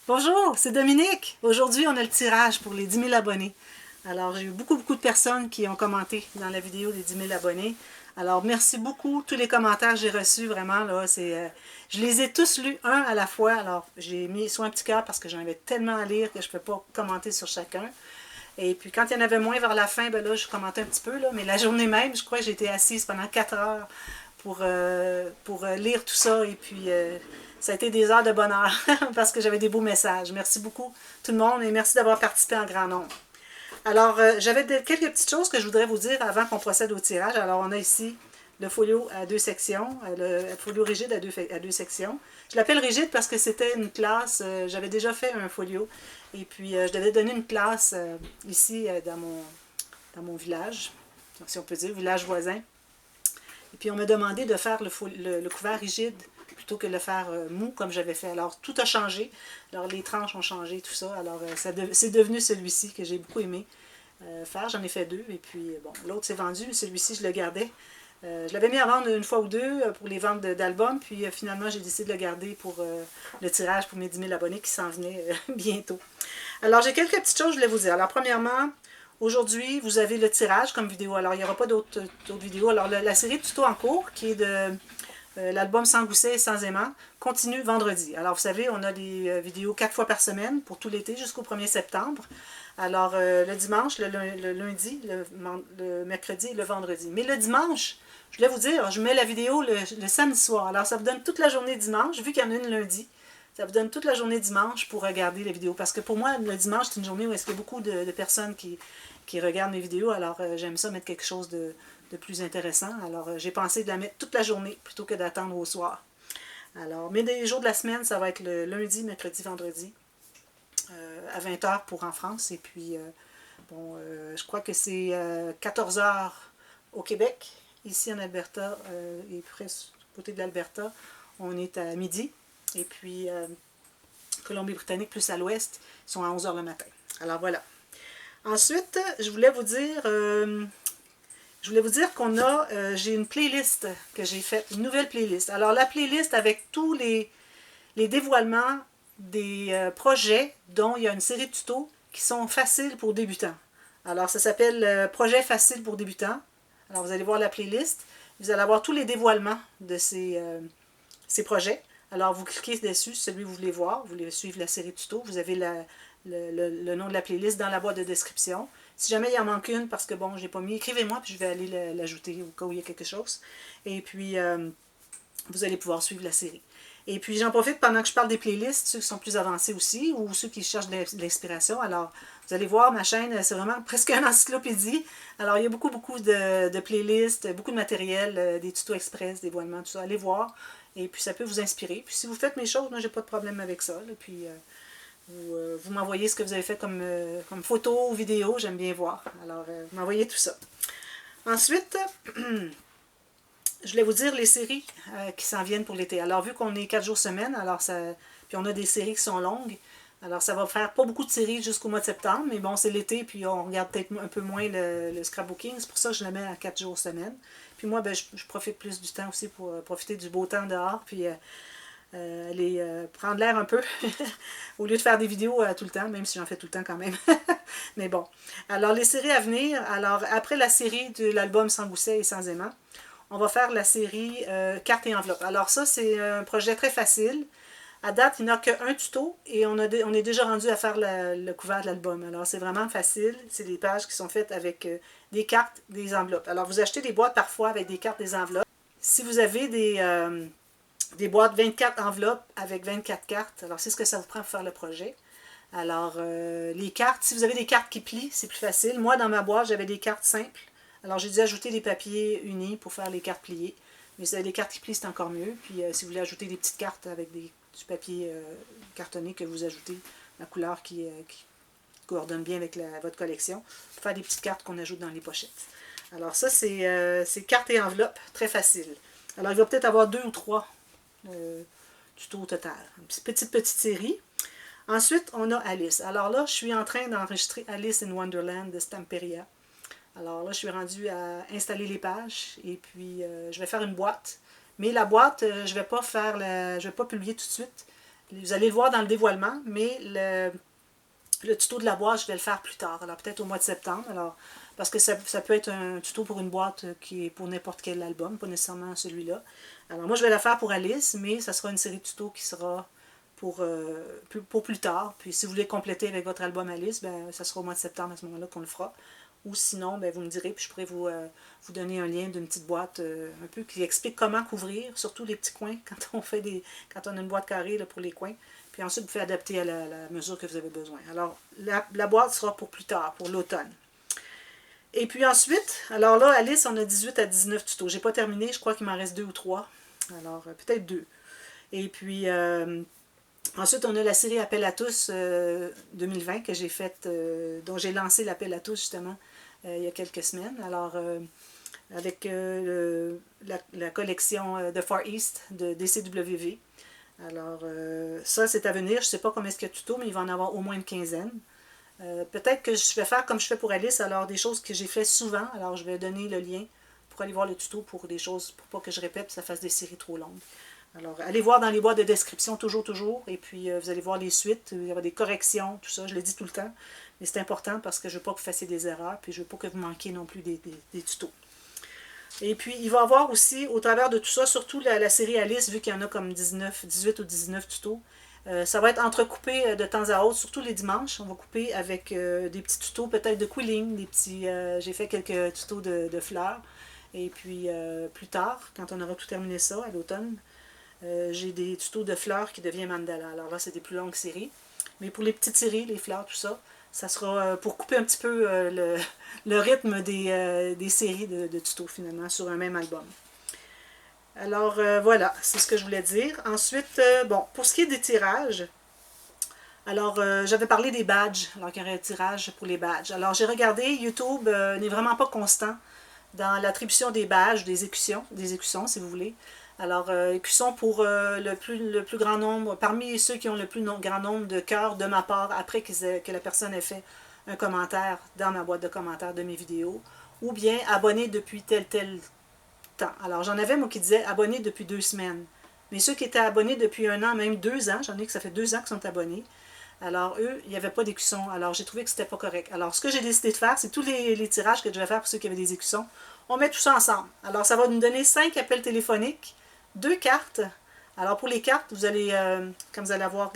Bonjour, c'est Dominique. Aujourd'hui, on a le tirage pour les 10 000 abonnés. Alors, j'ai eu beaucoup de personnes qui ont commenté dans la vidéo des 10 000 abonnés. Alors, merci beaucoup. Tous les commentaires que j'ai reçus, vraiment, là, je les ai tous lus un à la fois. Alors, j'ai mis soit un petit cœur parce que j'en avais tellement à lire que je ne peux pas commenter sur chacun. Et puis, quand il y en avait moins vers la fin, ben là, je commentais un petit peu, là. Mais la journée même, je crois que j'ai été assise pendant 4 heures pour lire tout ça. Et puis, ça a été des heures de bonheur parce que j'avais des beaux messages. Merci beaucoup tout le monde et merci d'avoir participé en grand nombre. Alors, j'avais quelques petites choses que je voudrais vous dire avant qu'on procède au tirage. Alors, on a ici le folio à deux sections, le folio rigide à deux sections. Je l'appelle rigide parce que c'était une classe, j'avais déjà fait un folio, et puis je devais donner une classe ici dans mon village, si on peut dire, village voisin. Et puis on m'a demandé de faire le couvert rigide plutôt que de le faire mou comme j'avais fait. Alors tout a changé. Alors les tranches ont changé, tout ça. Alors c'est devenu celui-ci que j'ai beaucoup aimé faire. J'en ai fait deux. Et puis bon, l'autre s'est vendu, mais celui-ci je le gardais. Je l'avais mis à vendre une fois ou deux pour les ventes d'albums. Puis finalement j'ai décidé de le garder pour le tirage pour mes 10 000 abonnés qui s'en venaient bientôt. Alors j'ai quelques petites choses que je voulais vous dire. Alors premièrement, aujourd'hui, vous avez le tirage comme vidéo. Alors, il n'y aura pas d'autres vidéos. Alors, la série de tutos en cours, qui est de l'album Sans gousset et Sans aimant, continue vendredi. Alors, vous savez, on a des vidéos 4 fois par semaine pour tout l'été jusqu'au 1er septembre. Alors, le dimanche, le lundi, le mercredi et le vendredi. Mais le dimanche, je voulais vous dire, je mets la vidéo le samedi soir. Alors, ça vous donne toute la journée dimanche, vu qu'il y en a une lundi. Ça vous donne toute la journée dimanche pour regarder les vidéos. Parce que pour moi, le dimanche, c'est une journée où il y a beaucoup de personnes qui regardent mes vidéos. Alors, j'aime ça mettre quelque chose de plus intéressant. Alors, j'ai pensé de la mettre toute la journée plutôt que d'attendre au soir. Alors, mais des jours de la semaine, ça va être le lundi, mercredi, vendredi, à 20h pour en France. Et puis, bon, je crois que c'est 14h au Québec. Ici en Alberta, et presque côté de l'Alberta, on est à midi. Et puis, Colombie-Britannique plus à l'ouest, ils sont à 11h le matin. Alors voilà. Ensuite, je voulais vous dire qu'on a, j'ai une playlist que j'ai faite, une nouvelle playlist. Alors la playlist avec tous les dévoilements des projets dont il y a une série de tutos qui sont faciles pour débutants. Alors ça s'appelle Projet facile pour débutants. Alors vous allez voir la playlist, vous allez avoir tous les dévoilements de ces projets. Alors vous cliquez dessus, celui que vous voulez voir, vous voulez suivre la série de tutos, vous avez le nom de la playlist dans la boîte de description. Si jamais il en manque une, parce que bon, j'ai pas mis, écrivez-moi, puis je vais aller l'ajouter au cas où il y a quelque chose. Et puis, vous allez pouvoir suivre la série. Et puis, j'en profite pendant que je parle des playlists, ceux qui sont plus avancés aussi, ou ceux qui cherchent de l'inspiration. Alors, vous allez voir, ma chaîne, c'est vraiment presque une encyclopédie. Alors, il y a beaucoup de playlists, beaucoup de matériel, des tutos express, des dévoilements, tout ça. Allez voir. Et puis, ça peut vous inspirer. Puis, si vous faites mes choses, moi, j'ai pas de problème avec ça. Et puis, vous m'envoyez ce que vous avez fait comme photo ou vidéo, j'aime bien voir. Alors, vous m'envoyez tout ça. Ensuite, je voulais vous dire les séries qui s'en viennent pour l'été. Alors, vu qu'on est 4 jours semaine, alors puis on a des séries qui sont longues, alors ça va faire pas beaucoup de séries jusqu'au mois de septembre, mais bon, c'est l'été, puis on regarde peut-être un peu moins le scrapbooking, c'est pour ça que je le mets à 4 jours semaine. Puis moi, ben, je profite plus du temps aussi pour profiter du beau temps dehors, puis aller prendre l'air un peu, au lieu de faire des vidéos tout le temps, même si j'en fais tout le temps quand même. Mais bon. Alors, les séries à venir, alors après la série de l'album Sans gousset et Sans aimant, on va faire la série Cartes et enveloppes. Alors ça, c'est un projet très facile. À date, il n'y a qu'un tuto et on est déjà rendu à faire le couvert de l'album. Alors c'est vraiment facile. C'est des pages qui sont faites avec des cartes, des enveloppes. Alors vous achetez des boîtes parfois avec des cartes, des enveloppes. Si vous avez des boîtes 24 enveloppes avec 24 cartes, alors c'est ce que ça vous prend pour faire le projet. Alors, les cartes, si vous avez des cartes qui plient, c'est plus facile. Moi, dans ma boîte, j'avais des cartes simples. Alors, j'ai dû ajouter des papiers unis pour faire les cartes pliées. Mais si vous avez des cartes qui plient, c'est encore mieux. Puis, si vous voulez ajouter des petites cartes avec du papier cartonné que vous ajoutez, la couleur qui coordonne bien avec votre collection, pour faire des petites cartes qu'on ajoute dans les pochettes. Alors, ça, c'est cartes et enveloppes, très facile. Alors, il va peut-être avoir 2 ou 3 tutos au total. Une petite série. Ensuite, on a Alice. Alors là, je suis en train d'enregistrer Alice in Wonderland de Stamperia. Alors là, je suis rendue à installer les pages et puis je vais faire une boîte. Mais la boîte, je vais pas publier tout de suite. vous allez le voir dans le dévoilement, mais le tuto de la boîte, je vais le faire plus tard, alors peut-être au mois de septembre, alors parce que ça peut être un tuto pour une boîte qui est pour n'importe quel album, pas nécessairement celui-là. Alors moi, je vais la faire pour Alice, mais ça sera une série de tutos qui sera pour plus tard. Puis si vous voulez compléter avec votre album Alice, ben, ça sera au mois de septembre à ce moment-là qu'on le fera. Ou sinon, ben, vous me direz, puis je pourrais vous donner un lien d'une petite boîte un peu qui explique comment couvrir, surtout les petits coins, quand on a une boîte carrée là, pour les coins. Puis ensuite, vous pouvez adapter à la mesure que vous avez besoin. Alors, la boîte sera pour plus tard, pour l'automne. Et puis ensuite, alors là, Alice, on a 18 à 19 tutos. J'ai pas terminé, je crois qu'il m'en reste 2 ou 3. Alors, peut-être 2. Et puis, ensuite, on a la série Appel à tous 2020 que j'ai faite, dont j'ai lancé l'Appel à tous, justement, il y a quelques semaines. Alors, avec la collection The Far East de DCWV. Alors, ça, c'est à venir. Je ne sais pas combien est-ce qu'il y a de tutos, mais il va en avoir au moins une quinzaine. Peut-être que je vais faire comme je fais pour Alice, alors des choses que j'ai fait souvent. Alors, je vais donner le lien pour aller voir le tuto pour des choses, pour pas que je répète et ça fasse des séries trop longues. Alors, allez voir dans les boîtes de description, toujours. Et puis, vous allez voir les suites. Il y aura des corrections, tout ça. Je le dis tout le temps. Mais c'est important parce que je ne veux pas que vous fassiez des erreurs. Puis, je ne veux pas que vous manquiez non plus des tutos. Et puis, il va y avoir aussi, au travers de tout ça, surtout la série Alice, vu qu'il y en a comme 18 ou 19 tutos, ça va être entrecoupé de temps à autre, surtout les dimanches. On va couper avec des petits tutos, peut-être de quilling, j'ai fait quelques tutos de fleurs. Et puis, plus tard, quand on aura tout terminé ça, à l'automne, j'ai des tutos de fleurs qui deviennent mandala. Alors là, c'est des plus longues séries. Mais pour les petites séries, les fleurs, tout ça, ça sera pour couper un petit peu le rythme des séries de tutos, finalement, sur un même album. Alors, voilà, c'est ce que je voulais dire. Ensuite, bon, pour ce qui est des tirages, alors, j'avais parlé des badges, alors qu'il y aurait un tirage pour les badges. Alors, j'ai regardé, YouTube n'est vraiment pas constant dans l'attribution des badges, des écussons, si vous voulez. Alors, écussons pour le plus grand nombre, parmi ceux qui ont le plus grand nombre de cœurs de ma part, après que la personne ait fait un commentaire dans ma boîte de commentaires de mes vidéos, ou bien abonné depuis tel temps. Alors, j'en avais, moi, qui disait abonné depuis 2 semaines. Mais ceux qui étaient abonnés depuis 1 an, même 2 ans, j'en ai que ça fait 2 ans qu'ils sont abonnés. Alors, eux, il n'y avait pas d'écussons. Alors, j'ai trouvé que c'était pas correct. Alors, ce que j'ai décidé de faire, c'est tous les tirages que je vais faire pour ceux qui avaient des écussons. On met tout ça ensemble. Alors, ça va nous donner 5 appels téléphoniques, 2 cartes. Alors, pour les cartes, vous allez, comme vous allez avoir,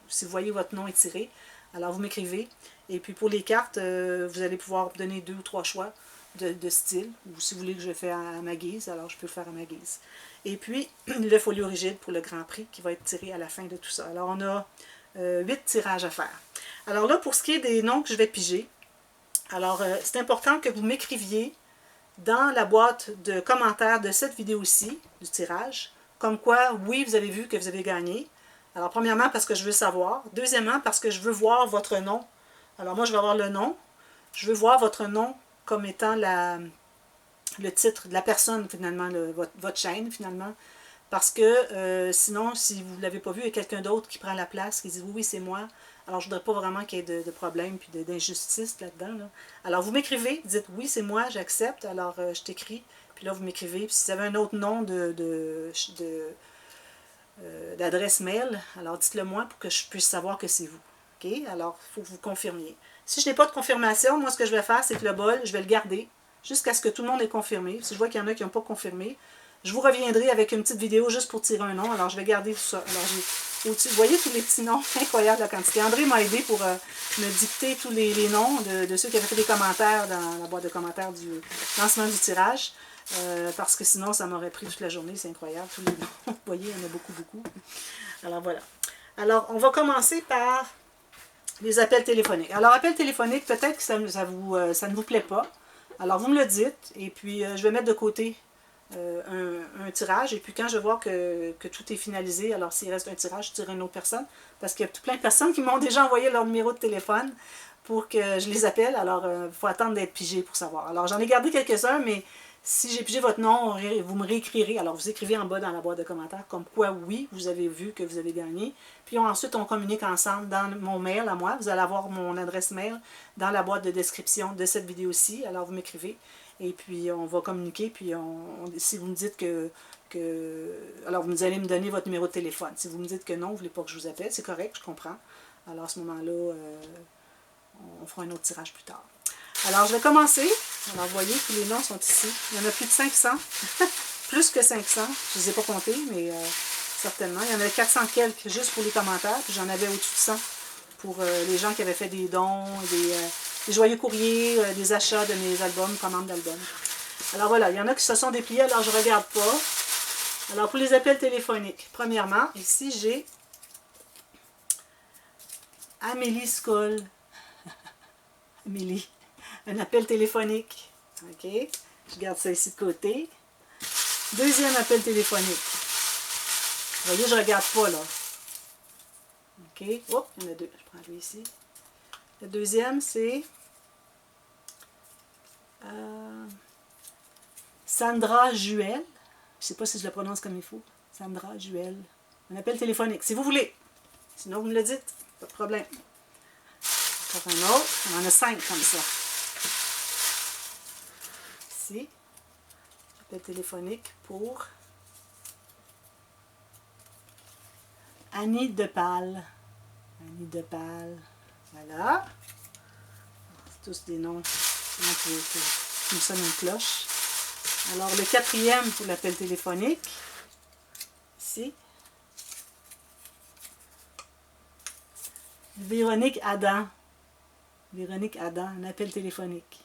si vous voyez votre nom étiré, alors vous m'écrivez. Et puis, pour les cartes, vous allez pouvoir donner 2 ou 3 choix de style. Ou si vous voulez que je le fasse à ma guise, alors je peux le faire à ma guise. Et puis, le folio rigide pour le Grand Prix qui va être tiré à la fin de tout ça. Alors, on a 8 tirages à faire. Alors là, pour ce qui est des noms que je vais piger, alors c'est important que vous m'écriviez dans la boîte de commentaires de cette vidéo-ci, du tirage, comme quoi, oui, vous avez vu que vous avez gagné. Alors, premièrement, parce que je veux savoir. Deuxièmement, parce que je veux voir votre nom. Alors, moi, je vais avoir le nom. Je veux voir votre nom comme étant le titre de la personne, finalement, votre chaîne, finalement. Parce que sinon, si vous ne l'avez pas vu, il y a quelqu'un d'autre qui prend la place, qui dit oui, c'est moi. Alors, je ne voudrais pas vraiment qu'il y ait de problème et d'injustice là-dedans. Là. Alors, vous m'écrivez, dites oui, c'est moi, j'accepte. Alors, je t'écris. Puis là, vous m'écrivez. Puis si vous avez un autre nom d'adresse mail, alors dites-le moi pour que je puisse savoir que c'est vous. OK? Alors, il faut que vous confirmiez. Si je n'ai pas de confirmation, moi, ce que je vais faire, c'est que le bol, je vais le garder jusqu'à ce que tout le monde ait confirmé. Si je vois qu'il y en a qui n'ont pas confirmé, je vous reviendrai avec une petite vidéo juste pour tirer un nom. Alors, je vais garder tout ça. Alors, vous voyez tous les petits noms, incroyable la quantité. André m'a aidé pour me dicter tous les noms de ceux qui avaient fait des commentaires dans la boîte de commentaires du lancement du tirage. Parce que sinon, ça m'aurait pris toute la journée. C'est incroyable, tous les noms. Vous voyez, il y en a beaucoup, beaucoup. Alors, voilà. Alors, on va commencer par les appels téléphoniques. Alors, appels téléphoniques, peut-être que ça ne vous plaît pas. Alors, vous me le dites. Et puis, je vais mettre de côté un tirage, et puis quand je vois que tout est finalisé, alors s'il reste un tirage, je tire une autre personne, parce qu'il y a plein de personnes qui m'ont déjà envoyé leur numéro de téléphone pour que je les appelle, alors il faut attendre d'être pigé pour savoir. Alors j'en ai gardé quelques-uns, mais si j'ai pigé votre nom, vous me réécrirez, alors vous écrivez en bas dans la boîte de commentaires, comme quoi oui, vous avez vu que vous avez gagné, puis ensuite on communique ensemble dans mon mail à moi, vous allez avoir mon adresse mail dans la boîte de description de cette vidéo-ci, alors vous m'écrivez. Et puis, on va communiquer. Puis, si vous me dites que Alors, vous allez me donner votre numéro de téléphone. Si vous me dites que non, vous ne voulez pas que je vous appelle, c'est correct, je comprends. Alors, à ce moment-là, on fera un autre tirage plus tard. Alors, je vais commencer. Alors, vous voyez, tous les noms sont ici. Il y en a plus de 500. Plus que 500. Je ne les ai pas comptés, mais certainement. Il y en a 400 quelques juste pour les commentaires. Puis j'en avais au-dessus de 100 pour les gens qui avaient fait des dons, des joyeux courriers, des achats de mes albums, commandes d'albums. Alors voilà, il y en a qui se sont dépliés, alors je ne regarde pas. Alors pour les appels téléphoniques, premièrement, ici j'ai Amélie Skoll. Amélie, un appel téléphonique. OK, je garde ça ici de côté. Deuxième appel téléphonique. Vous voyez, je ne regarde pas là. OK, oh, il y en a deux, je prends lui ici. Le deuxième, c'est Sandra Juel. Je ne sais pas si je le prononce comme il faut. Sandra Juel. Un appel téléphonique, si vous voulez. Sinon, vous me le dites. Pas de problème. Encore un autre. On en a 5 comme ça. Ici. Appel téléphonique pour Annie Depal. Annie Depal. Voilà. C'est tous des noms qui me sonnent une cloche. Alors, le quatrième pour l'appel téléphonique. Ici. Véronique Adam. Véronique Adam, un appel téléphonique.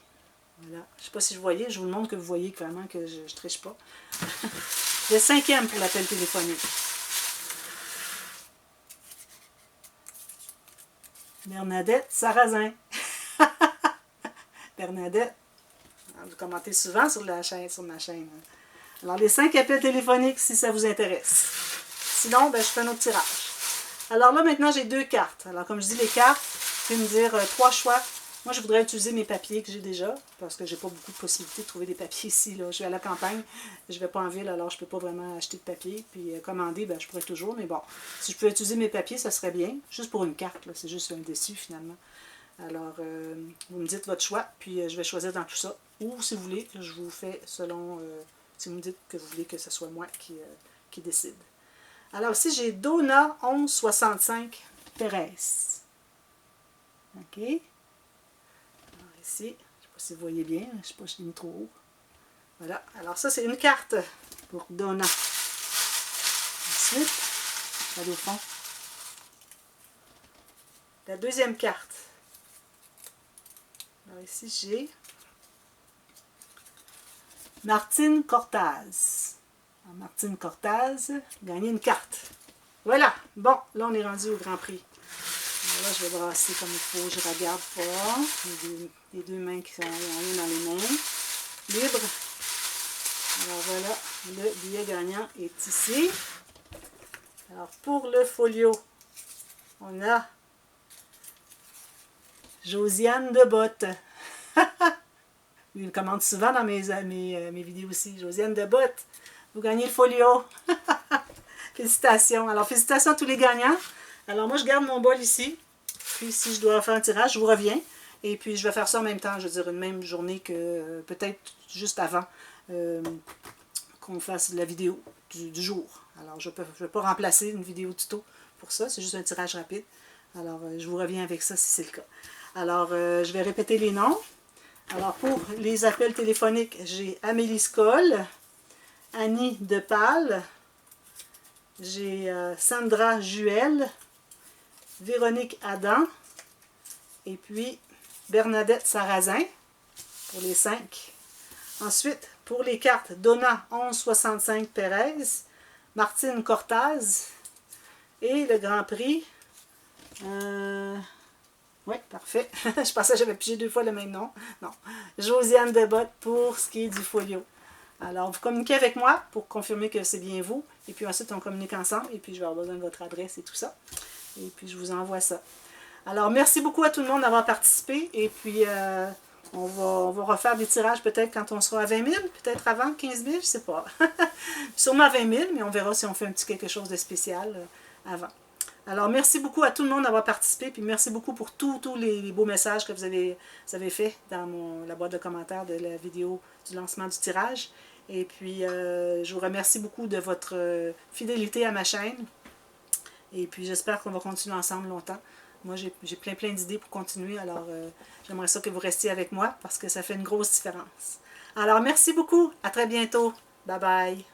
Voilà. Je ne sais pas si je voyais, je vous le montre que vous voyez vraiment que je ne triche pas. Le cinquième pour l'appel téléphonique. Bernadette Sarrazin. Bernadette, vous commentez souvent sur ma chaîne. Alors, les 5 appels téléphoniques, si ça vous intéresse. Sinon, ben, je fais un autre tirage. Alors là, maintenant, j'ai 2 cartes. Alors, comme je dis, les cartes, vous pouvez me dire 3 choix. Moi, je voudrais utiliser mes papiers que j'ai déjà, parce que j'ai pas beaucoup de possibilités de trouver des papiers ici. Là. Je vais à la campagne, je vais pas en ville, alors je peux pas vraiment acheter de papier. Puis commander, ben, je pourrais toujours, mais bon, si je pouvais utiliser mes papiers, ça serait bien. Juste pour une carte, c'est juste un dessus, finalement. Alors, vous me dites votre choix, puis je vais choisir dans tout ça. Ou, si vous voulez, je vous fais selon... si vous me dites que vous voulez que ce soit moi qui décide. Alors, ici, j'ai Donna 1165 Perez. OK? Alors, ici, je ne sais pas si vous voyez bien, je ne sais pas si je l'ai mis trop haut. Voilà. Alors, ça, c'est une carte pour Donna. Ensuite, allez au fond. La deuxième carte. Alors ici, j'ai Martine Cortaz. Alors, Martine Cortaz, gagné une carte. Voilà. Bon, là, on est rendu au Grand Prix. Alors là, je vais brasser comme il faut. Je regarde pas. Les deux mains qui sont rien dans les mains. Libre. Alors voilà, le billet gagnant est ici. Alors, pour le folio, on a Josiane Debotte. Il me commente souvent dans mes vidéos aussi. Josiane Debotte, vous gagnez le folio. Félicitations. Alors, félicitations à tous les gagnants. Alors, moi, je garde mon bol ici. Puis, si je dois faire un tirage, je vous reviens. Et puis, je vais faire ça en même temps. Je veux dire, une même journée que peut-être juste avant qu'on fasse la vidéo du jour. Alors, je ne vais pas remplacer une vidéo tuto pour ça. C'est juste un tirage rapide. Alors, je vous reviens avec ça si c'est le cas. Alors, je vais répéter les noms. Alors, pour les appels téléphoniques, j'ai Amélie Skoll, Annie Depal, j'ai Sandra Juel, Véronique Adam, et puis Bernadette Sarrazin, pour les 5. Ensuite, pour les cartes, Donna 1165 Perez, Martine Cortaz, et le Grand Prix... oui, parfait. Je pensais que j'avais pigé 2 fois le même nom. Non. Josiane Debotte pour ce qui est du folio. Alors, vous communiquez avec moi pour confirmer que c'est bien vous. Et puis ensuite, on communique ensemble. Et puis, je vais avoir besoin de votre adresse et tout ça. Et puis, je vous envoie ça. Alors, merci beaucoup à tout le monde d'avoir participé. Et puis, on va refaire des tirages peut-être quand on sera à 20 000. Peut-être avant 15 000, je ne sais pas. Sûrement à 20 000, mais on verra si on fait un petit quelque chose de spécial avant. Alors, merci beaucoup à tout le monde d'avoir participé, puis merci beaucoup pour tous les beaux messages que vous avez fait dans la boîte de commentaires de la vidéo du lancement du tirage. Et puis, je vous remercie beaucoup de votre fidélité à ma chaîne. Et puis, j'espère qu'on va continuer ensemble longtemps. Moi, j'ai plein d'idées pour continuer. Alors, j'aimerais ça que vous restiez avec moi parce que ça fait une grosse différence. Alors, merci beaucoup. À très bientôt. Bye bye.